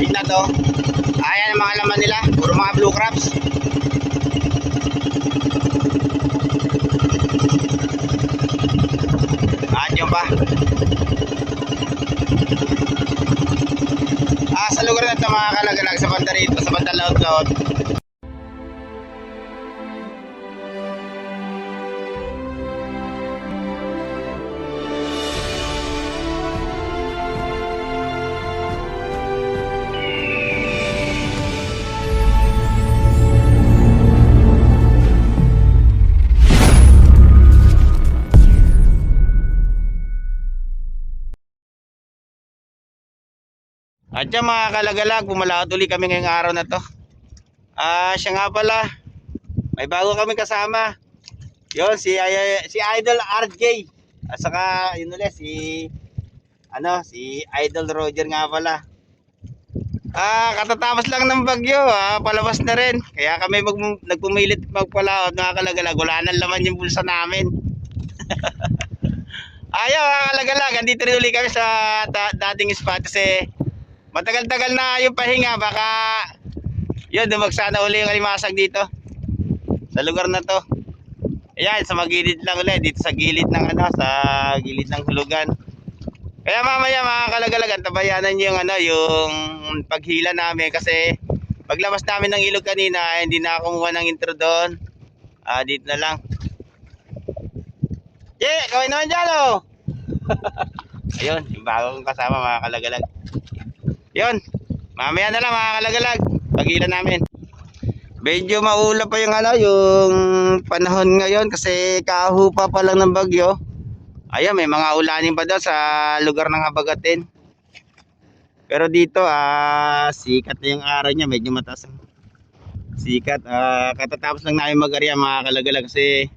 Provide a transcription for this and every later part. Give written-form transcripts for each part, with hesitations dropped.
Tignan to. Ayan ang mga laman nila. Puro mga blue crabs. Yun pa. Sa lugar na ito mga kalagalag, sa banda rito, sa banda laot-laot. At yan mga kalagalag, pumalaot uli kami ngayong araw na to. Siya nga pala, may bago kami kasama. Yun, si Idol RJ. At saka yun ulit, si Idol Roger nga pala. Katatapos lang ng bagyo, palabas na rin. Kaya kami nagpumilit magpalaot mga kalagalag. Wala nang laman yung bulsa namin. Ayaw mga kalagalag, andito rin uli kami sa dating spot kasi matagal-tagal na yung pahinga, baka yun, dumagsana uli yung alimasag dito sa lugar na to. Ayan, sa magilid lang ulit, dito sa gilid ng sa gilid ng hulugan. Kaya mamaya mga kalagalag, tabayanan nyo yung paghila namin kasi paglabas namin ng ilog kanina, hindi na ako kumuha ng intro doon. Dito na lang. Kawin naman dyan oh. Ayun, yung bagong kasama mga kalagalag. Yun, mamaya na lang mga kalagalag, pag-ila namin. Medyo maulap pa yung yung panahon ngayon kasi kahupa pa lang ng bagyo. Ayan, may mga ulanin pa daw sa lugar ng Habagaten. Pero dito, sikat na yung araw niya, medyo mataas ang sikat. Katatapos lang namin mag-arya mga kalagalag kasi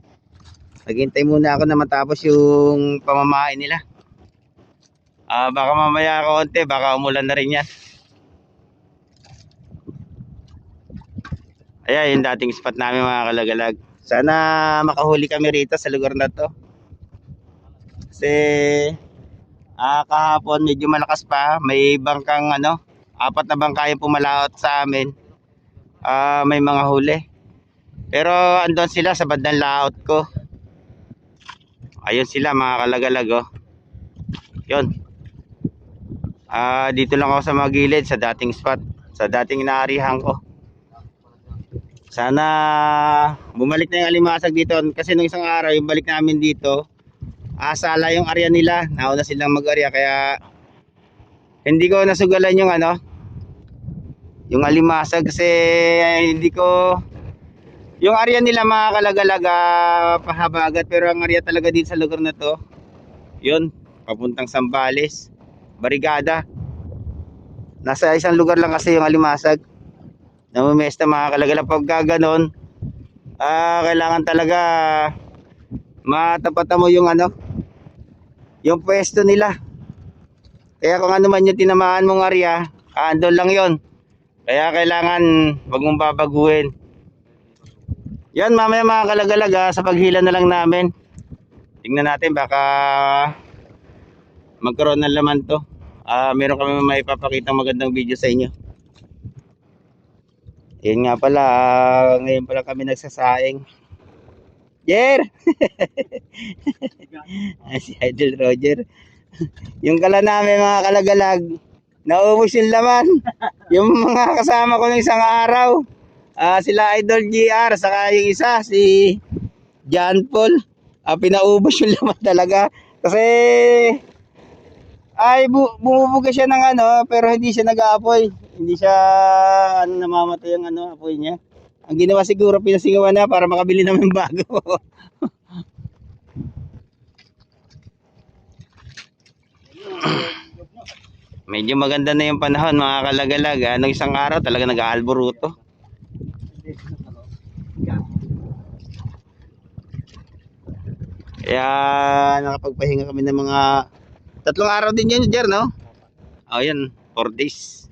naghintay muna ako na matapos yung pamamain nila. Baka mamaya konti, baka umulan na rin yan. Ayan yung dating spot namin mga kalagalag. Sana makahuli kami rito sa lugar na to. Kasi kahapon medyo malakas pa. May bangkang 4 na bangka yung pumalaot sa amin. May mga huli. Pero andun sila sa bandang laot ko. Ayun sila mga kalagalag oh. Yun. Dito lang ako sa mga gilid, sa dating spot, sa dating inaarihan ko. Sana bumalik na yung alimasag dito kasi nung isang araw yung balik namin dito, sala yung area nila, nauna silang mag-area kaya hindi ko nasugalan yung yung alimasag kasi hindi ko yung area nila mga kalagalaga pahabagat, pero ang area talaga dito sa lugar na to, yun, papuntang Sambales, Barigada. Nasa isang lugar lang kasi yung alimasag. Namumesta mga kalagalag. Pag gano'n, kailangan talaga matapatan mo yung yung pwesto nila. Kaya kung ano man yung tinamaan mong area, andun lang yon. Kaya kailangan wag mong babaguhin. Yan mamaya mga kalagalag, sa paghila na lang namin. Tingnan natin baka magkaroon ng laman to. Meron kami may papakitang magandang video sa inyo. Yun nga pala, ngayon pala kami nagsasaing. Jer! Si Idol Roger. Yung kala namin mga kalagalag, naubos yung laman. Yung mga kasama ko ng isang araw, sila Idol GR, saka yung isa, si John Paul. Pinaubos yung laman talaga. Kasi bumubuga siya ng pero hindi siya nag-aapoy. Hindi siya namamatay ang apoy niya. Ang ginawa siguro, pinasingawan na para makabili naman bago. Medyo maganda na yung panahon mga kalagalag. Nung isang araw talaga nag-aalboruto. Kaya nakapagpahinga kami ng mga 3 araw din yan, Jer, no? Yan, 4 days.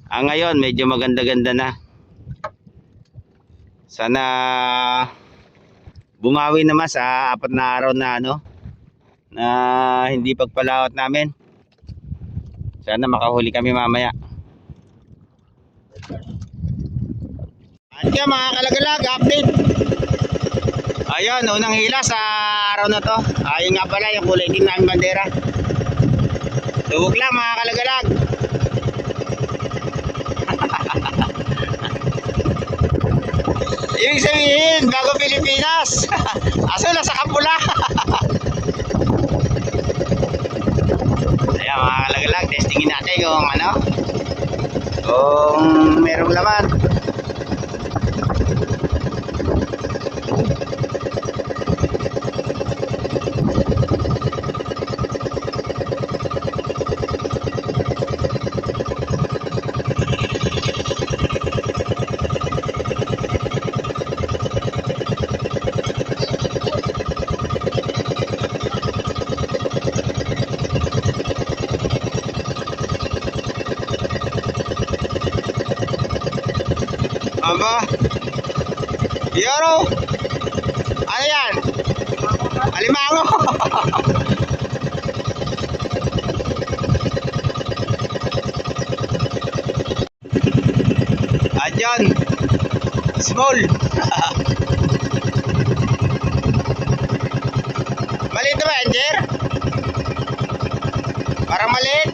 Ngayon medyo maganda-ganda na. Sana bumawi naman sa 4 na araw na na hindi pagpalaot namin. Sana makahuli kami mamaya. At yan mga kalagalag, update. Ayun, unang hila sa araw na to. Ayun nga pala yung kulay din namin bandera. Lubog lang mga kalagalag. Ibig sabihin, bago Pilipinas. Aso nasa Kapula. Ayan mga kalagalag, testingin natin kung ano, kung merong laman. Aba, Yoro, ano yan? Alimango. Adyan, small. Maliit ba yan, Jer? Parang maliit.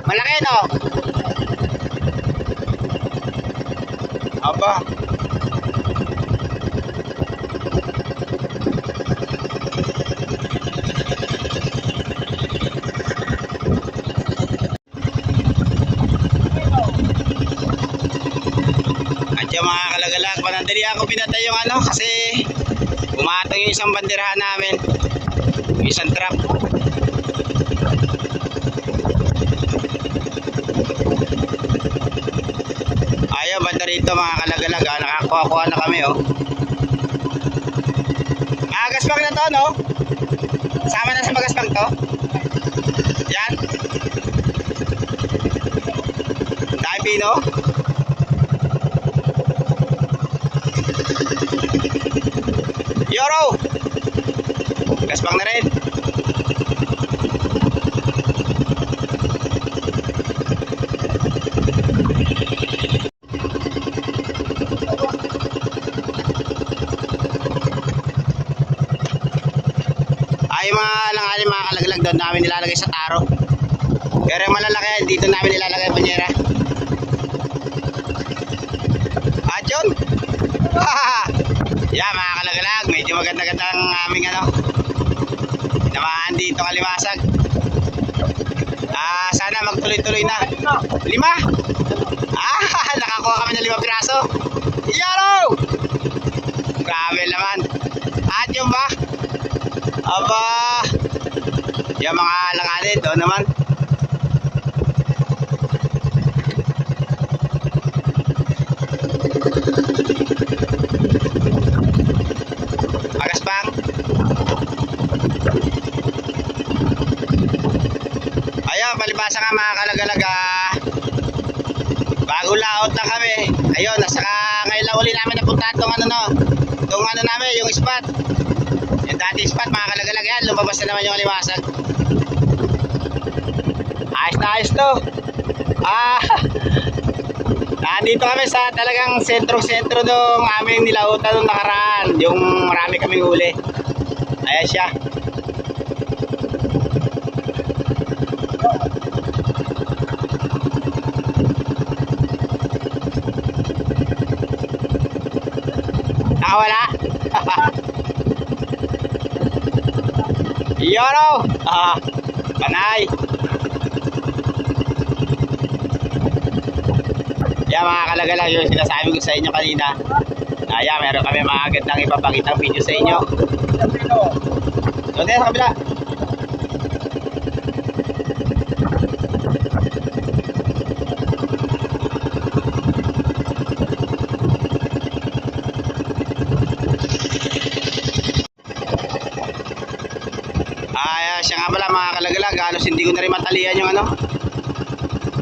Malaki, no? Aba. At yung mga kalagalag, panandali ako pinatay yung ano kasi umatong yung isang banderahan namin. Yung isang trap. Ayaw, banda rito mga kalagalag, nakakuha-kuha na kami, oh. Magaspang na to, no? Sama na sa magaspang to. Yan. Dahil pino. Yoro! Gaspang na rin. Ay mga langali mga kalaglag doon namin nilalagay sa taro. Pero yung malalaki dito namin nilalagay banyera. At yun. Yan mga kalaglag, medyo maganda-ganda ang aming ano, namaan dito kalimasag. Sana magtuloy-tuloy na. 5? Nakakuha kami ng 5 piraso. Yaro! Grabe naman. At yun ba? Aba, yung mga langanin doon naman. Magaspang. Ayun, palibasa nga mga kalagalaga. Bago laot lang kami. Ayun, nasa ngayon lang uli namin napuntahan itong ano, no? Itong ano namin, yung spot. Yung dati spot mga kalagalag yan, lumabas na naman yung alimasag. Ayos na ayos to. Nandito kami sa talagang sentro-sentro nung aming nilautan nung nakaraan. Yung marami kaming huli. Ayan siya. Nakawala. Yoro! Panay! Yan mga kalagalag, yung sinasabi ko sa inyo kanina. Ayan, meron kami mga gandang ipapakitang video sa inyo. Doon sa kabila. Siya nga pala mga kalagalag, halos hindi ko na rin matalian yung ano,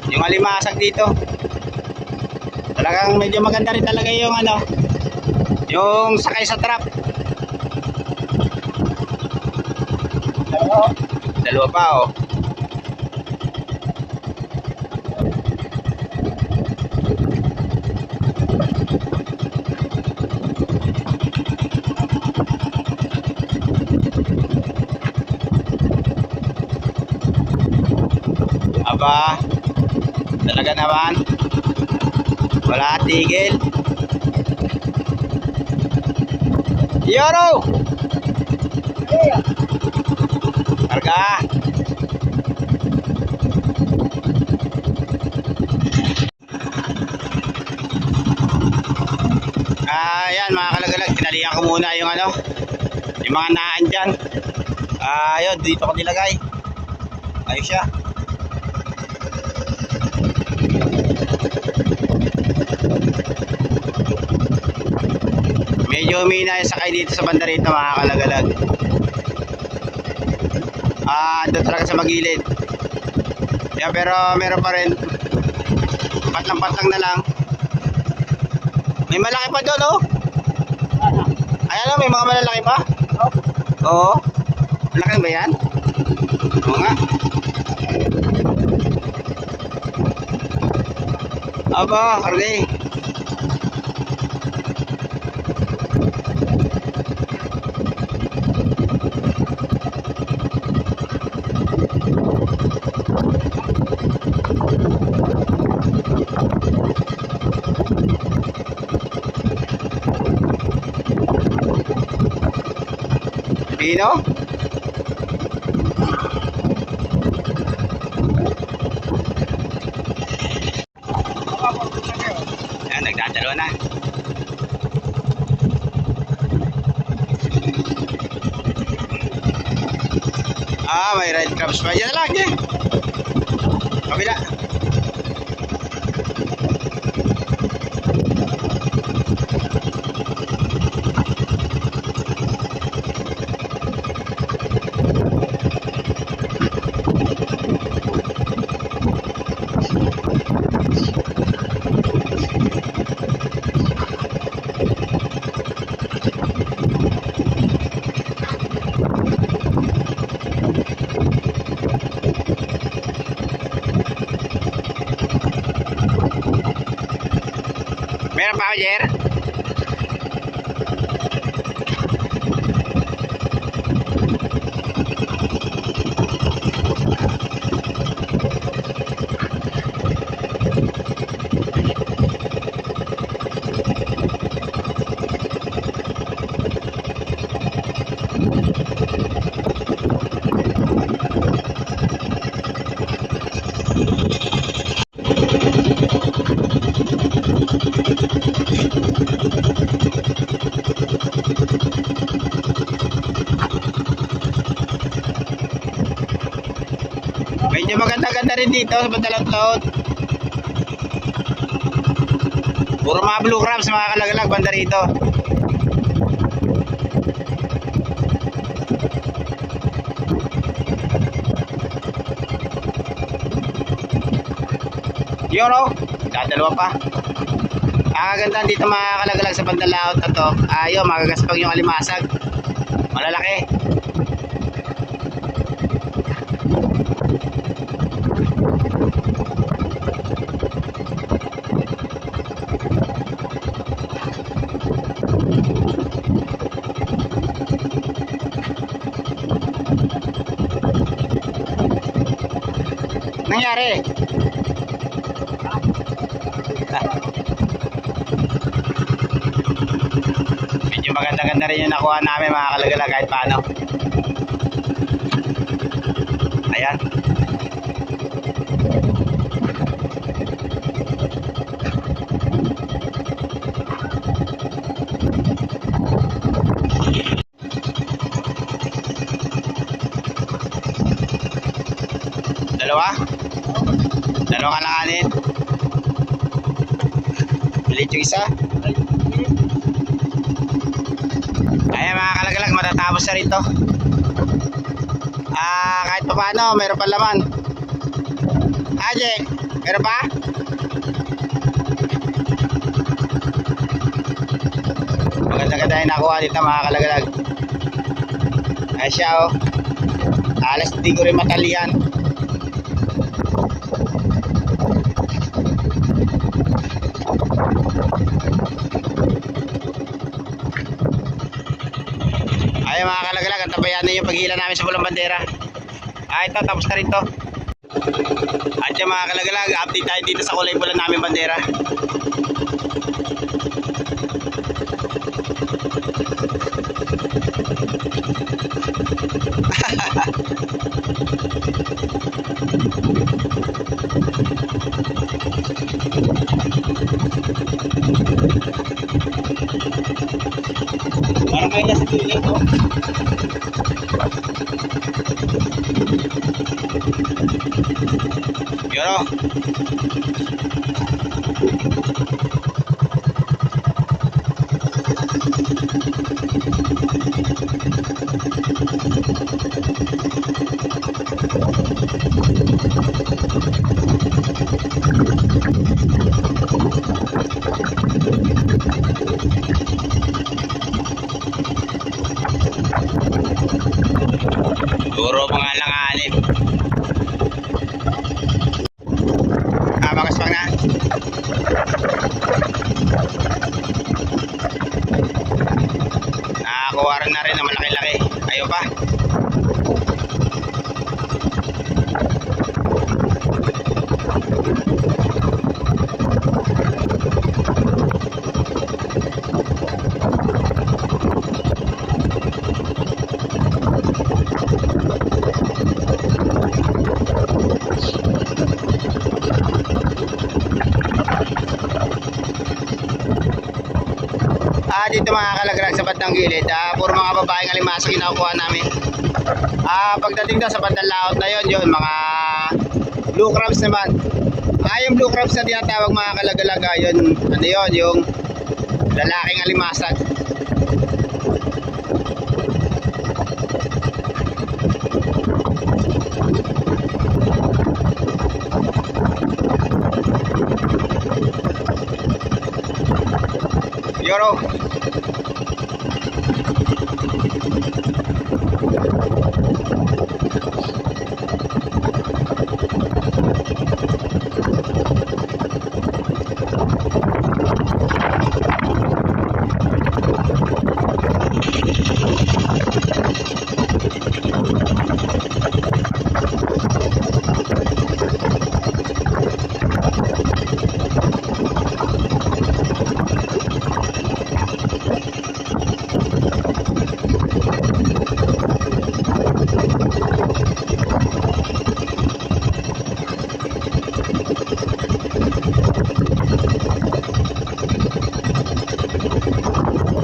yung alimasag dito. Talagang medyo maganda rin talaga yung ano, yung sakay sa trap. Dalawa pa, oh. Dalawa. Talaga naman. Wala tigil. Yoro! Karga. Ayan mga kalagalag, tinalihan ko muna yung ano, yung mga naan dyan. Ayun, dito ko nilagay. Ayos siya. Medyo humina yung sakay dito sa banda rito mga kalagalag. Doon talaga sa magilid. Yeah, pero meron pa rin. Patlang-patlang na lang. May malaki pa doon, oh. Ayan, may mga malalaki pa. Oo. Malaki ba yan? Oo nga. Aba, kargay. Pino? Ayan, nagdadalo na. May red crabs pa. Yan na lang, yan. Kabila. Meron pa ako, Jer? Medyo maganda-ganda rin dito sa Bandalang Cloud. Puro mga blue crabs mga kalagalag banda rito. Yun o, dadalawa pa. Ganda dito mga kalagalag sa Bandalang Cloud na to. Ayun, magagaspag yung alimasag. Malalaki. Nangyari? Medyo maganda-ganda rin yung nakuha namin mga kalagala kahit paano. Ayan. Dalawang alanganin. Pilit yung isa. Ayan mga kalagalag, matatapos na rito. Kahit pa paano, meron pa laman. Aje, meron pa? Maganda-ganda yung nakuha dito mga kalagalag. Ayan siya oh. Alas di ko rin matalian. Ay mga kalagalag, ang tabayanan yung paghila namin sa Pulang Bandera. Ito, tapos na rin to. At yung mga kalagalag, update tayo dito sa kulay pula namin bandera. Parang kaya sa tuloy ito. Yun o. Puro mga langanin. Bakas pang na. Nakakuha rin na rin na malaki-laki. Ayaw pa. Dito mga kalagalag sa bandang gilid, puro mga babaeng alimasa kinukuha namin. Pagdating daw sa bandang laot na yun, mga blue crabs naman. Yung blue crabs na tinatawag mga kalagalag, yun, ano yun, yung lalaking alimasag. Yoro.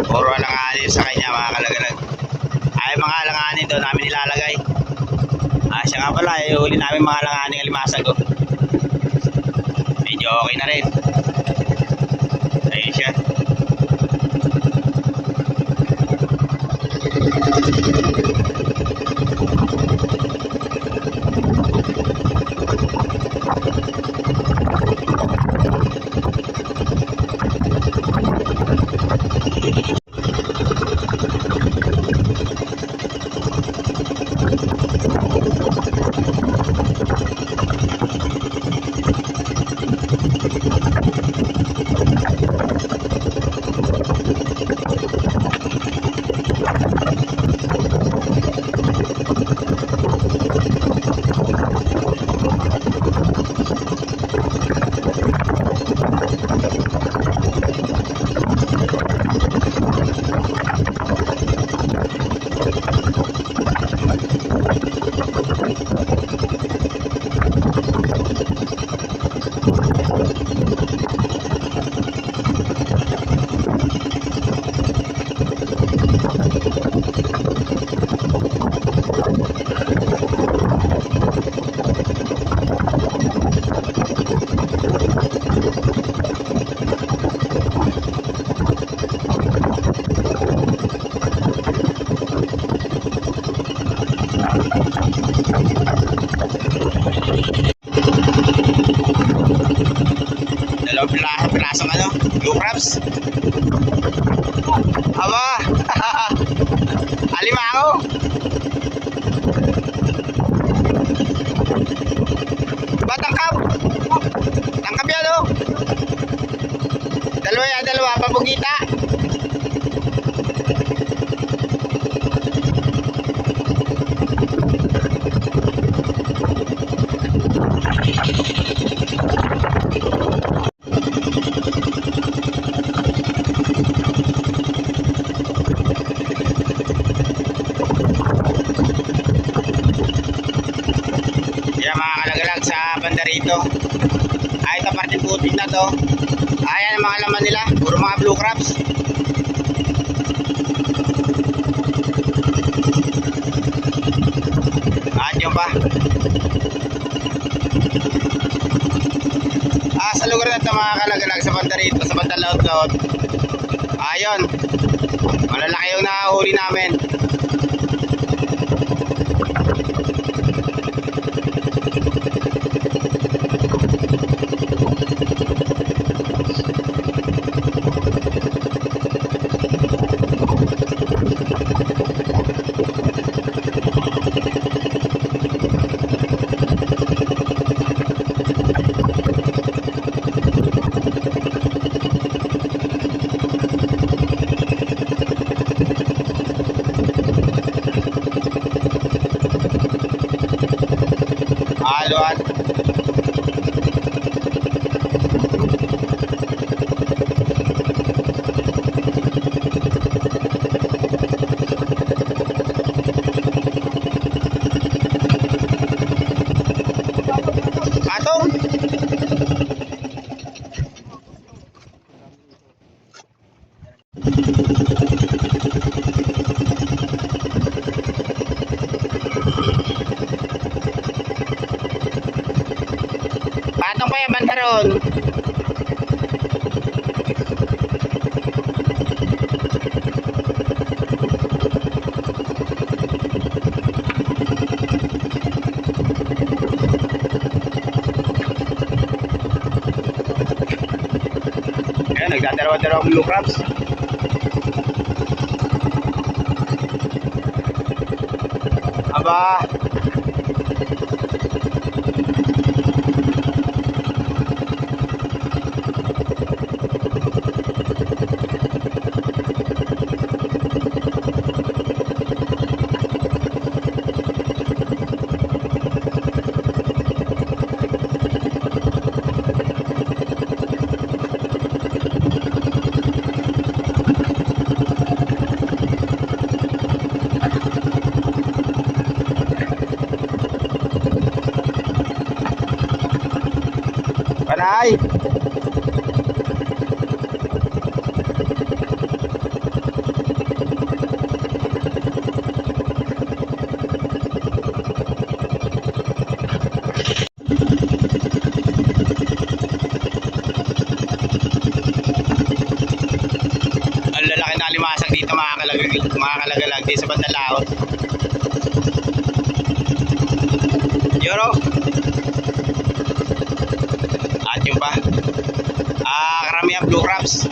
Puro alanganin sa kanya mga kalagalag. Ay mga alanganin doon namin ilalagay. Siya nga pala, huli namin mga alanganin alimasag. Medyo okay na rin. Ayun siya. Dalawang pirasong ano, blue crabs. Aba, alimango. Ba, tangkap. Tangkap yan, oh. Dalawa, pabugita. Ay, ito parte putik na to. Ayan ang mga laman nila. Puro mga blue crabs. At yun pa. Sa lugar na ito mga kalagalag, sa banda rito, sa banda laot-laot. Ayun. Malalaki yung nakahuli namin. Haluan. Atong. Patong pa yung banda ron. Ayan, nagdadalawa-dalawang blue crabs. Aba. Panay. Ang lalaki na limasag dito mga kalagalag dito sa bandang laot. Yoro. At yung pa. Karamihan blue crabs.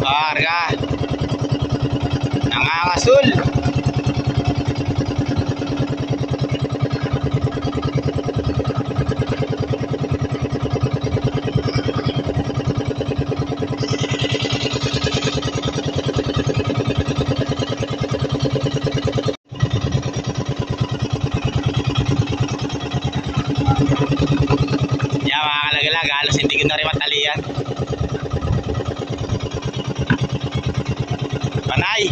Karga. Nangangasul. Yan mga kalagalag, halos hindi ko na rin matalian. Panay.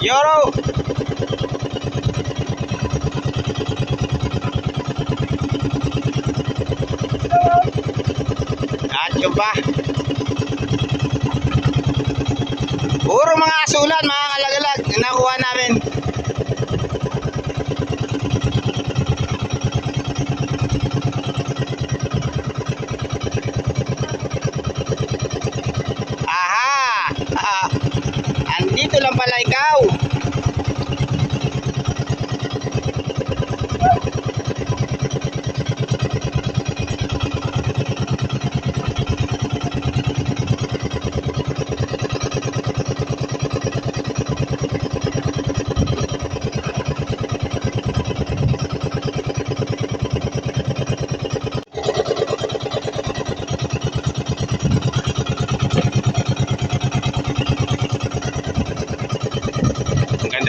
Yoro. At yun pa. Puro mga asulan mga kalagalag nakuha namin. Aha! Andito lang pala ikaw.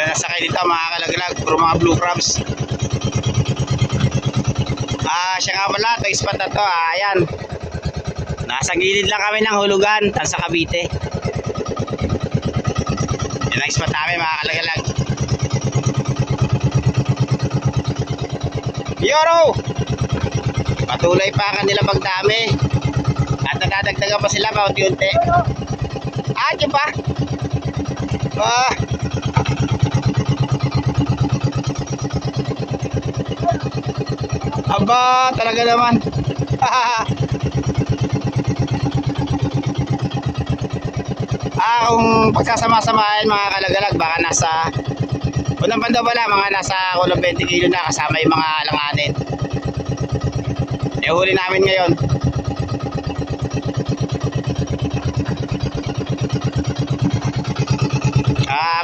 na nasakay dito mga kalagalag, puro mga blue crabs. Siya nga pala, ito spot na to, ayan. Nasa gilid lang kami ng hulugan, sa Cavite. Yan ang spot namin mga kalagalag. Yoro! Patuloy pa kanila pagdami. At nadadagdagan pa sila paunti-unti. Diyan pa. Aba, talaga naman. Kung pagsasama-samahin mga kalagalag, baka nasa unang banda pala, mga nasa kulang 20 kilo na kasama yung mga alanganin. Huli namin ngayon.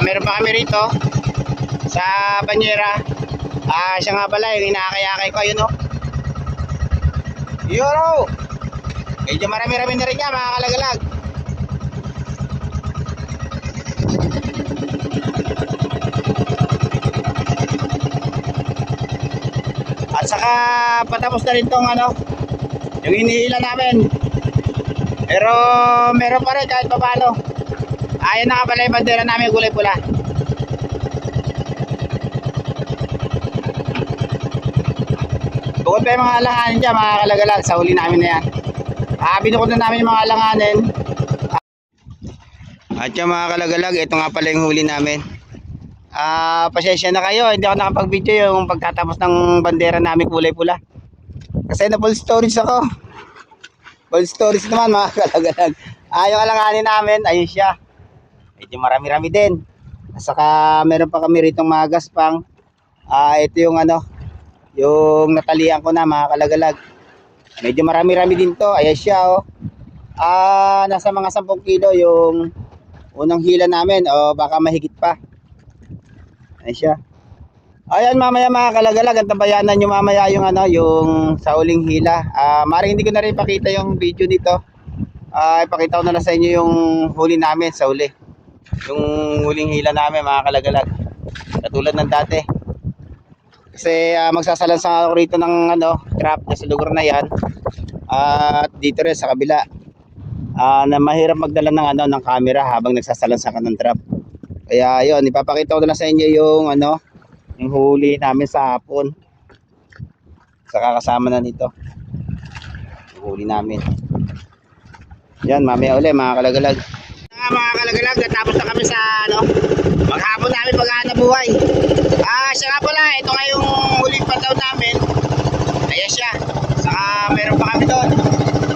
Meron pa kami rito sa banyera. Siya nga pala yung inaakay-akay ko, ayun o. Yoro! Medyo marami-rami na rin niya mga kalagalag. At saka patapos na rin tong yung hinihila namin. Pero meron pa rin kahit pa paano. Ayan na nga pala yung bandera namin, kulay pula. Bukod pa yung mga alanganin dyan mga kalagalag, sa huli namin na yan. Binukod na namin yung mga alanganin. At yung mga kalagalag, ito nga pala yung huli namin. Pasensya na kayo, hindi ako nakapag-video yung pagtatapos ng bandera namin kulay pula. Kasi na full storage ako. Full storage naman mga kalagalag. Yung alanganin namin, ayun siya. Medyo marami-rami din. Saka meron pa kami rito mga gaspang. Ito yung yung natalian ko na mga kalagalag. Medyo marami-rami din to. Ayan siya oh. Nasa mga 10 kilo yung unang hila namin o baka mahigit pa. Ayan siya. Ayan mamaya mga kalagalag, ang tabayanan nyo mamaya yung yung sa uling hila. Maring hindi ko na rin ipakita yung video dito. Ipakita ko na lang sa inyo yung huli namin sa uli. Yung huling hila namin mga kalagalag. Katulad ng dati. Kasi magsasalansan ako rito ng trap sa lugar na yan. At dito rin sa kabila. Na mahirap magdala ng camera habang nagsasalansan ka ng trap. Kaya yun, ipapakita ko na lang sa inyo yung yung huli namin sa hapon. Saka kasama na nito. Yung huli namin. Yan, mamaya uli mga kalagalag. Mga kalagalag, natapos na kami sa maghapon namin paghahanap buhay. Siya nga pala, ito nga yung huling pataw namin. Ayan siya. Saka meron pa kami doon.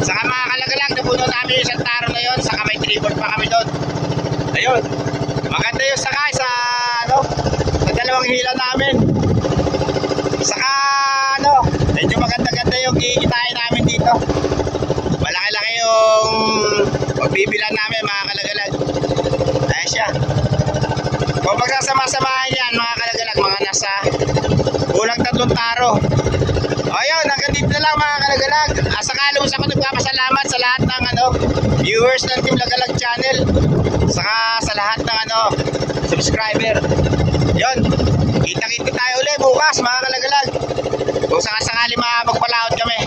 Saka mga kalagalag, napuno namin yung isang taro na yun. Saka may tribord pa kami doon. Ayun. Maganda yung sakay sa sa dalawang hila namin. Saka medyo maganda-ganda yung kikitain namin dito. Malaki-laki yung pagbibilan namin mga kalagalag. Ayan siya. Kung magsasama-samahan yan mga kalagalag, mga nasa kulang 3 taro. Ayun, hanggang dito na lang mga kalagalag. Saka lubos ako nagpapasalamat sa lahat ng viewers ng Team Lagalag Channel. Saka sa lahat ng subscriber. Yun, kita-kita tayo ulit bukas mga kalagalag. Kung sakasakali magpalaot kami.